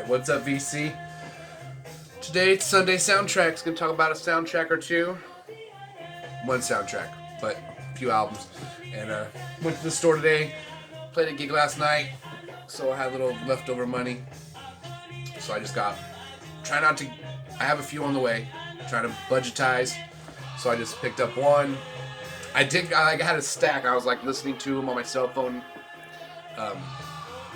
Alright, what's up, VC? Today it's Sunday Soundtracks. Gonna talk about a soundtrack or two. One soundtrack, but a few albums. And went to the store today, played a gig last night, so I had a little leftover money. So I just got, I have a few on the way, trying to budgetize. So I just picked up one. I had a stack. I was like listening to them on my cell phone.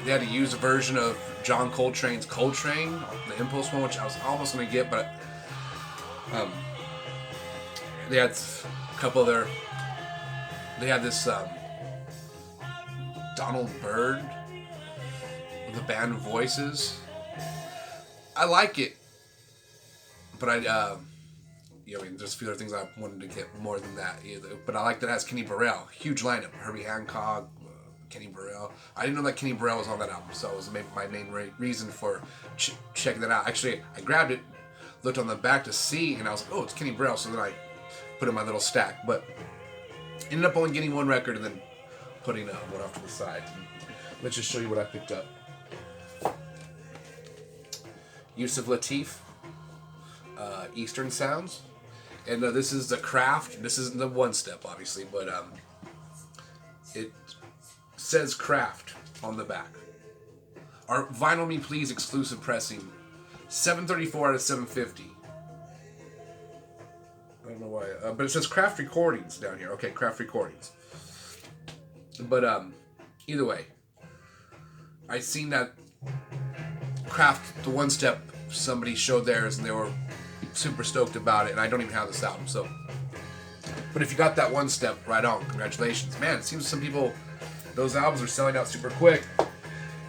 They had to use a version of John Coltrane's Coltrane, the Impulse one, which I was almost going to get, but they had a couple of their, they had this Donald Byrd with the band Voices. I like it, but there's a few other things I wanted to get more than that. But I like that it has Kenny Burrell, huge lineup, Herbie Hancock, Kenny Burrell. I didn't know that Kenny Burrell was on that album, so it was my main reason for checking that out. Actually, I grabbed it, looked on the back to see, and I was like, oh, it's Kenny Burrell, so then I put it in my little stack. But ended up only getting one record and then putting one off to the side. Let's just show you what I picked up. Yusuf Lateef, Eastern Sounds. And this is the Craft. This isn't the one step, obviously, but it says Craft on the back. Our Vinyl Me Please exclusive pressing, 734 out of 750. I don't know why, but it says Craft Recordings down here. Okay, Craft Recordings. But either way, I seen that Craft, the one step, somebody showed theirs and they were super stoked about it, and I don't even have this album, so. But if you got that one step, right on, congratulations. Man, it seems some people, those albums are selling out super quick,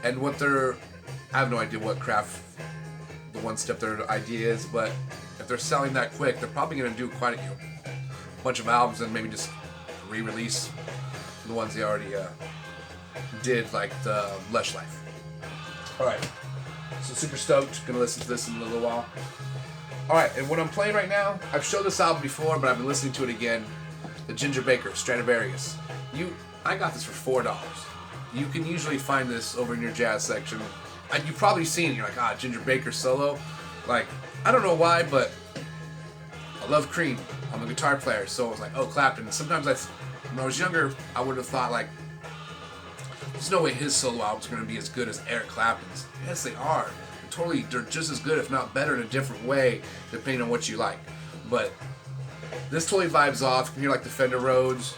and I have no idea what Craft, the one step their idea is, but if they're selling that quick, they're probably going to do quite a bunch of albums and maybe just re-release the ones they already did, like the Lush Life. Alright, so super stoked, gonna listen to this in a little while. Alright, and what I'm playing right now, I've showed this album before, but I've been listening to it again. The Ginger Baker, Stradivarius. I got this for $4. You can usually find this over in your jazz section. You've probably seen it, you're like, Ginger Baker solo. Like, I don't know why, but I love Cream. I'm a guitar player, so I was like, oh, Clapton. Sometimes when I was younger, I would have thought, like, there's no way his solo albums are going to be as good as Eric Clapton's. Yes, they are. They're just as good, if not better, in a different way, depending on what you like. But this totally vibes off. You can hear like the Fender Rhodes.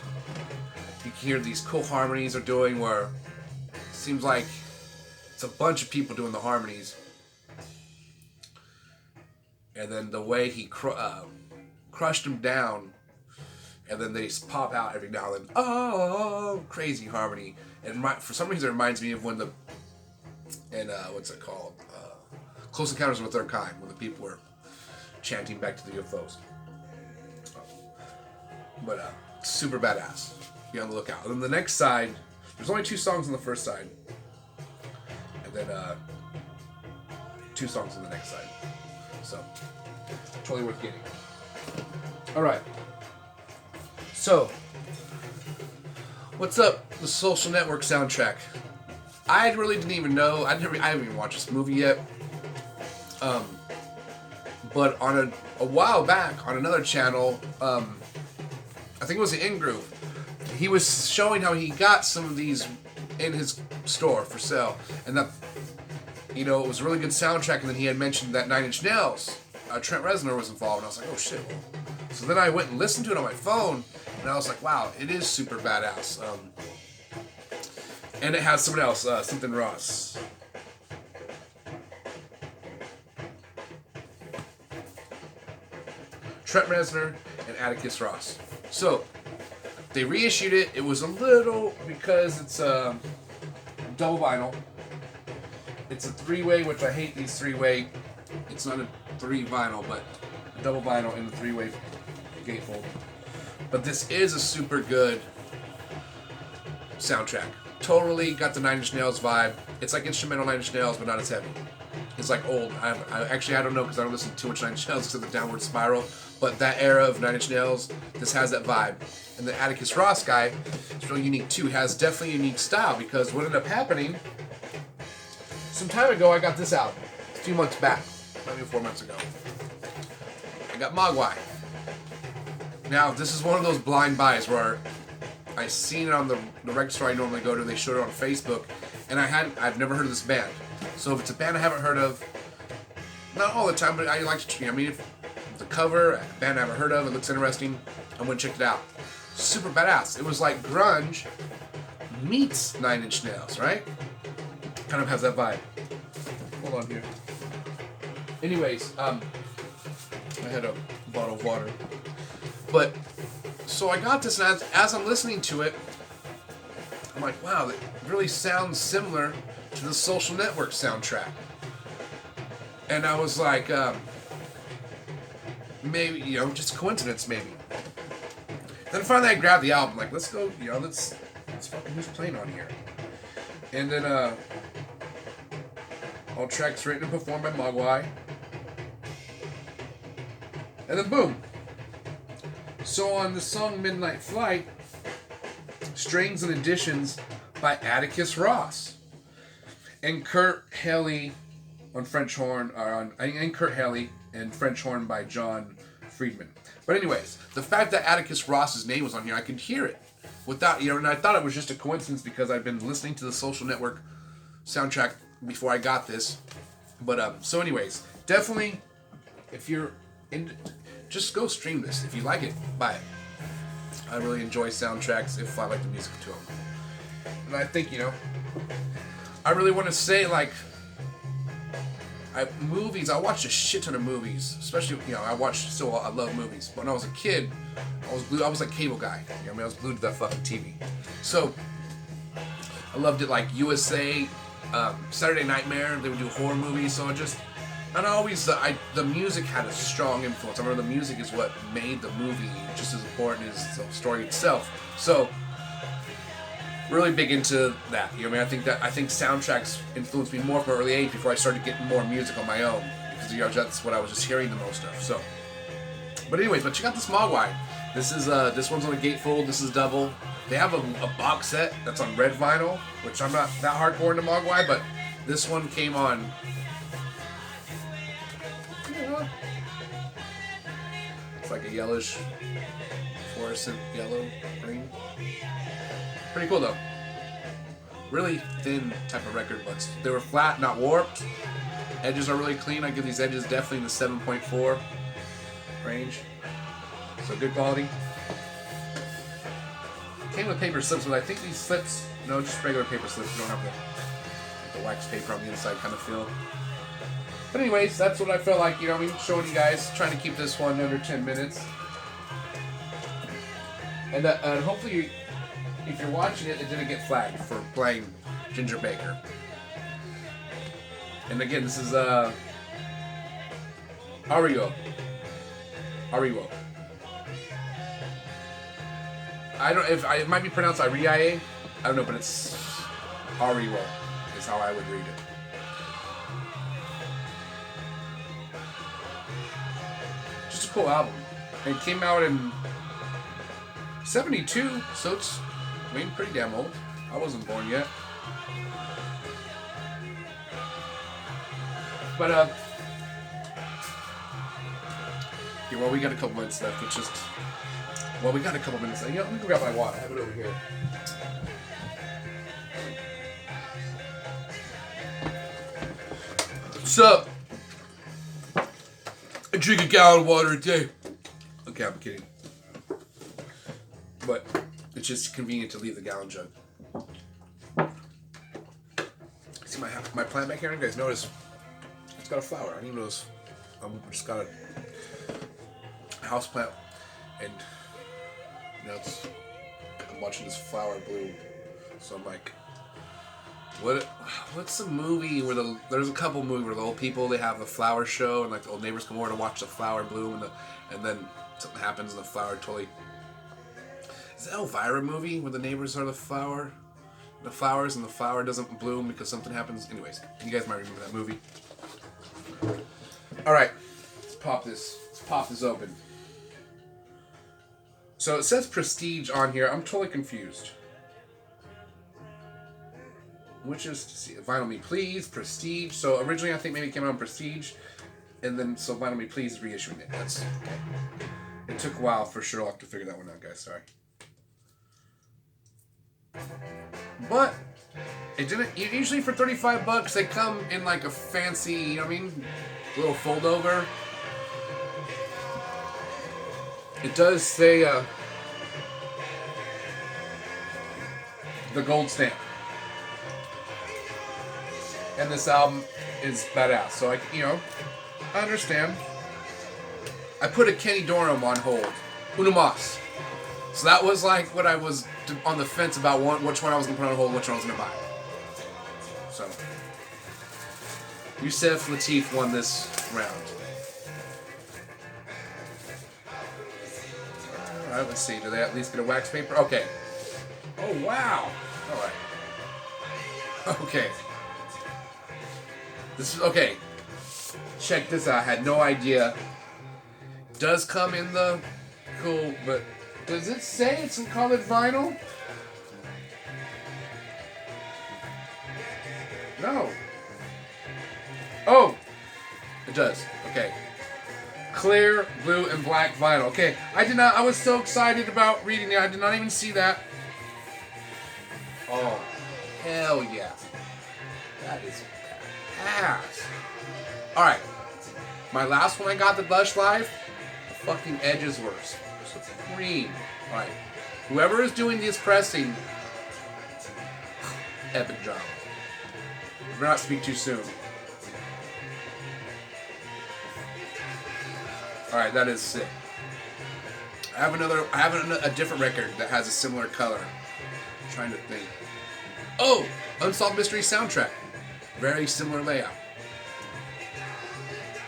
You can hear these cool harmonies they're doing where it seems like it's a bunch of people doing the harmonies. And then the way he crushed them down, and then they just pop out every now and then. Oh, crazy harmony. And for some reason it reminds me of when what's it called? Close Encounters of the Third Kind, when the people were chanting back to the UFOs. But super badass. Be on the lookout. And then the next side, there's only 2 songs on the first side. And then 2 songs on the next side. So, totally worth getting. Alright. So, what's up? The Social Network soundtrack. I really didn't even know. I haven't even watched this movie yet. But on a while back on another channel, I think it was the In Groove, he was showing how he got some of these in his store for sale, and that it was a really good soundtrack. And then he had mentioned that Nine Inch Nails, Trent Reznor was involved, and I was like, oh shit. So then I went and listened to it on my phone, and I was like, wow, it is super badass. And it has someone else, Something Ross. Trent Reznor and Atticus Ross. So, they reissued it. It was a little, because it's double vinyl. It's a 3-way, which I hate these 3-way. It's not a 3 vinyl, but a double vinyl in the 3-way gatefold. But this is a super good soundtrack. Totally got the Nine Inch Nails vibe. It's like instrumental Nine Inch Nails, but not as heavy. It's like old. I don't know, because I don't listen to too much Nine Inch Nails because of the Downward Spiral. But that era of Nine Inch Nails, this has that vibe. And the Atticus Ross guy is really unique too. Has definitely a unique style, because what ended up happening, some time ago I got this album. few months back, maybe 4 months ago, I got Mogwai. Now, this is one of those blind buys where I seen it on the record store I normally go to. They showed it on Facebook, and I've never heard of this band. So if it's a band I haven't heard of, not all the time, but I like to. I mean, if the cover, a band I haven't heard of, it looks interesting, I'm gonna check it out. Super badass. It was like grunge meets Nine Inch Nails, right? Kind of has that vibe. Hold on here. Anyways, I had a bottle of water. But, so I got this, and as I'm listening to it, I'm like, wow, that really sounds similar to the Social Network soundtrack. And I was like, maybe, just coincidence, maybe. Then finally I grabbed the album, like, let's go, let's fucking, who's playing on here? And then, all tracks written and performed by Mogwai. And then boom. So on the song Midnight Flight, strings and additions by Atticus Ross. And Kurt Haley on French horn, and Kurt Haley and French horn by John Friedman. But anyways, the fact that Atticus Ross's name was on here, I could hear it without, and I thought it was just a coincidence because I've been listening to the Social Network soundtrack before I got this. But so anyways, definitely, if you're in, just go stream this. If you like it, buy it. I really enjoy soundtracks if I like the music to them. And I think, I really want to say, like, movies, I watched a shit ton of movies, especially, I love movies. But when I was a kid, I was like cable guy. I was glued to that fucking TV. So, I loved it, like USA, Saturday Nightmare, they would do horror movies, so the music had a strong influence. I remember the music is what made the movie just as important as the story itself. So, really big into that. I think soundtracks influenced me more from an early age before I started getting more music on my own. Because, that's what I was just hearing the most of. So, but anyways, check out this Mogwai. This one's on a gatefold, this is double. They have a box set that's on red vinyl, which I'm not that hardcore into Mogwai, but this one came on. It's like a yellowish, fluorescent yellow, green. Pretty cool though. Really thin type of record, but they were flat, not warped. Edges are really clean. I give these edges definitely in the 7.4 range. So good quality. Came with paper slips, but I think these slips, no, just regular paper slips. You don't have the wax paper on the inside kind of feel. But anyways, that's what I felt like, showing you guys, trying to keep this one under 10 minutes. And hopefully, if you're watching it, it didn't get flagged for playing Ginger Baker. And again, this is Ariwo. It might be pronounced Ariae. I don't know, but it's Ariwo is how I would read it. Just a cool album. And it came out in 72, so it's pretty damn old. I wasn't born yet. But we got a couple minutes left. We got a couple minutes left. Let me go grab my water. I have it over here. What's up? I drink a gallon of water a day. Okay, I'm kidding. But it's just convenient to leave the gallon jug. See my plant back here? You guys notice? It's got a flower. I didn't notice. I just got a house plant, and I'm watching this flower bloom. So I'm like, what's the movie where there's a couple movies where the old people, they have a flower show, and like the old neighbors come over to watch the flower bloom, and then something happens and the flower totally. Is the Elvira movie where the neighbors are the flowers and the flower doesn't bloom because something happens? Anyways, you guys might remember that movie. Alright, let's pop this open. So it says Prestige on here. I'm totally confused. which is Vinyl Me Please, Prestige. So originally I think maybe it came out on Prestige, and then so Vinyl Me Please is reissuing it. That's okay. It took a while for Sherlock to figure that one out, guys. Sorry. But it didn't. Usually for $35 they come in like a fancy, you know what I mean, little fold over. It does say the gold stamp, and this album is badass. So I understand. I put a Kenny Dorham on hold, Una Mas. So that was like what I was on the fence about which one I was gonna put on hold, which one I was gonna buy. So Yusef Lateef won this round. Alright, let's see. Do they at least get a wax paper? Okay. Oh, wow. Alright. Okay. This is, okay. Check this out. I had no idea. Does come in the cool, but does it say it's in colored vinyl? No. Oh! It does. Okay. Clear, blue, and black vinyl. Okay, I was so excited about reading it, I did not even see that. Oh, hell yeah. That is ass. Alright, my last one I got, the Lush Live, the fucking edges were supreme. Alright, whoever is doing this pressing, epic job. Do not speak too soon. Alright, that is sick. I have a different record that has a similar color. I'm trying to think. Oh! Unsolved Mystery soundtrack. Very similar layout.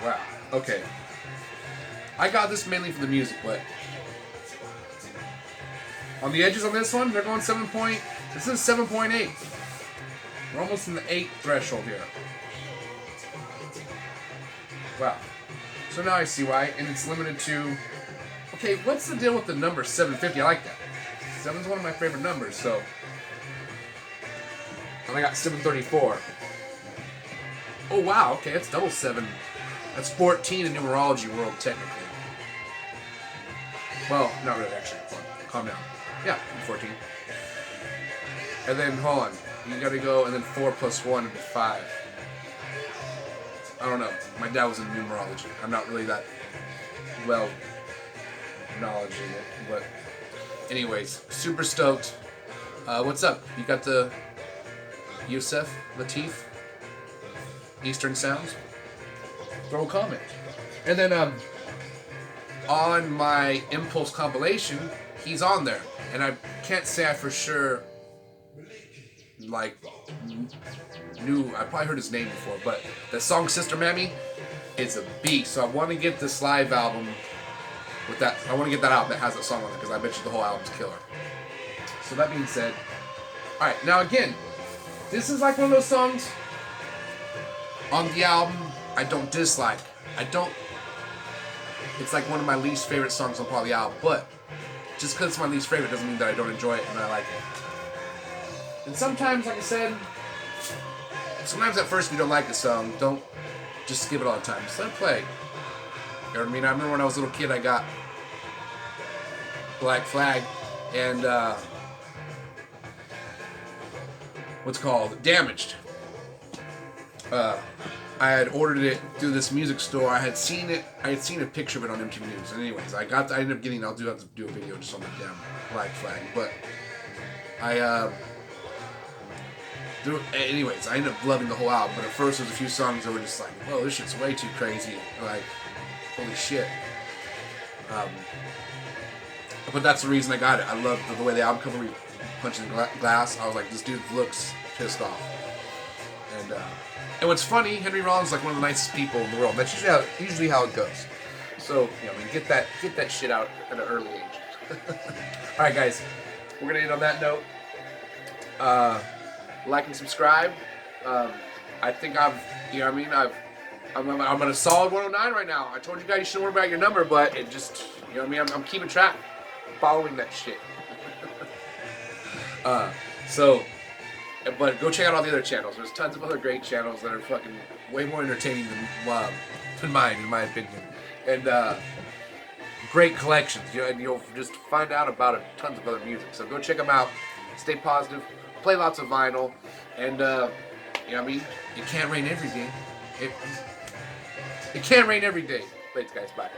Wow. Okay. I got this mainly for the music, but on the edges on this one, they're going 7 point. This is 7.8. We're almost in the 8 threshold here. Wow. So now I see why, and it's limited to... Okay, what's the deal with the number 750? I like that. 7's one of my favorite numbers, so... And I got 734. Oh, wow, okay, that's double 7. That's 14 in numerology world, technically. Well, not really, actually. Calm down. Yeah, I'm 14. And then, hold on. You gotta go, and then 4 plus 1 would be 5. I don't know. My dad was in numerology. I'm not really that well knowledge in it, but anyways, super stoked. What's up? You got the Yusef Lateef Eastern Sounds? Throw a comment. And then on my Impulse compilation, he's on there, and I can't say I for sure like I probably heard his name before, but the song Sister Mammy is a beast. So I want to get this live album with that. I want to get that out that has that song on it, because I bet you the whole album's killer. So that being said, alright, now again, this is like one of those songs on the album I don't dislike. It's like one of my least favorite songs on part of the album, but just because it's my least favorite doesn't mean that I don't enjoy it and I like it. And sometimes, like I said, sometimes at first we don't like a song, don't just skip it all the time. Just let it play. You know what I mean? I remember when I was a little kid, I got Black Flag and what's it called? Damaged. I had ordered it through this music store. I had seen a picture of it on MTV News. And anyways, I ended up getting. I'll have to do a video just on the damn Black Flag. But anyways, I ended up loving the whole album. But at first, there was a few songs that were just like, "Whoa, this shit's way too crazy!" Like, holy shit. But that's the reason I got it. I love the way the album cover punching glass. I was like, this dude looks pissed off. And what's funny, Henry Rollins is like one of the nicest people in the world. That's usually how it goes. So, get that shit out at an early age. All right, guys, we're gonna end on that note. Like and subscribe. I think I'm at a solid 109 right now. I told you guys you shouldn't worry about your number, but it just, I'm keeping track, following that shit. So, But go check out all the other channels. There's tons of other great channels that are fucking way more entertaining than mine, in my opinion. And great collections. And you'll just find out about tons of other music. So go check them out. Stay positive. Play lots of vinyl. And, you know what I mean? It can't rain every day. It can't rain every day. Thanks, guys. Bye.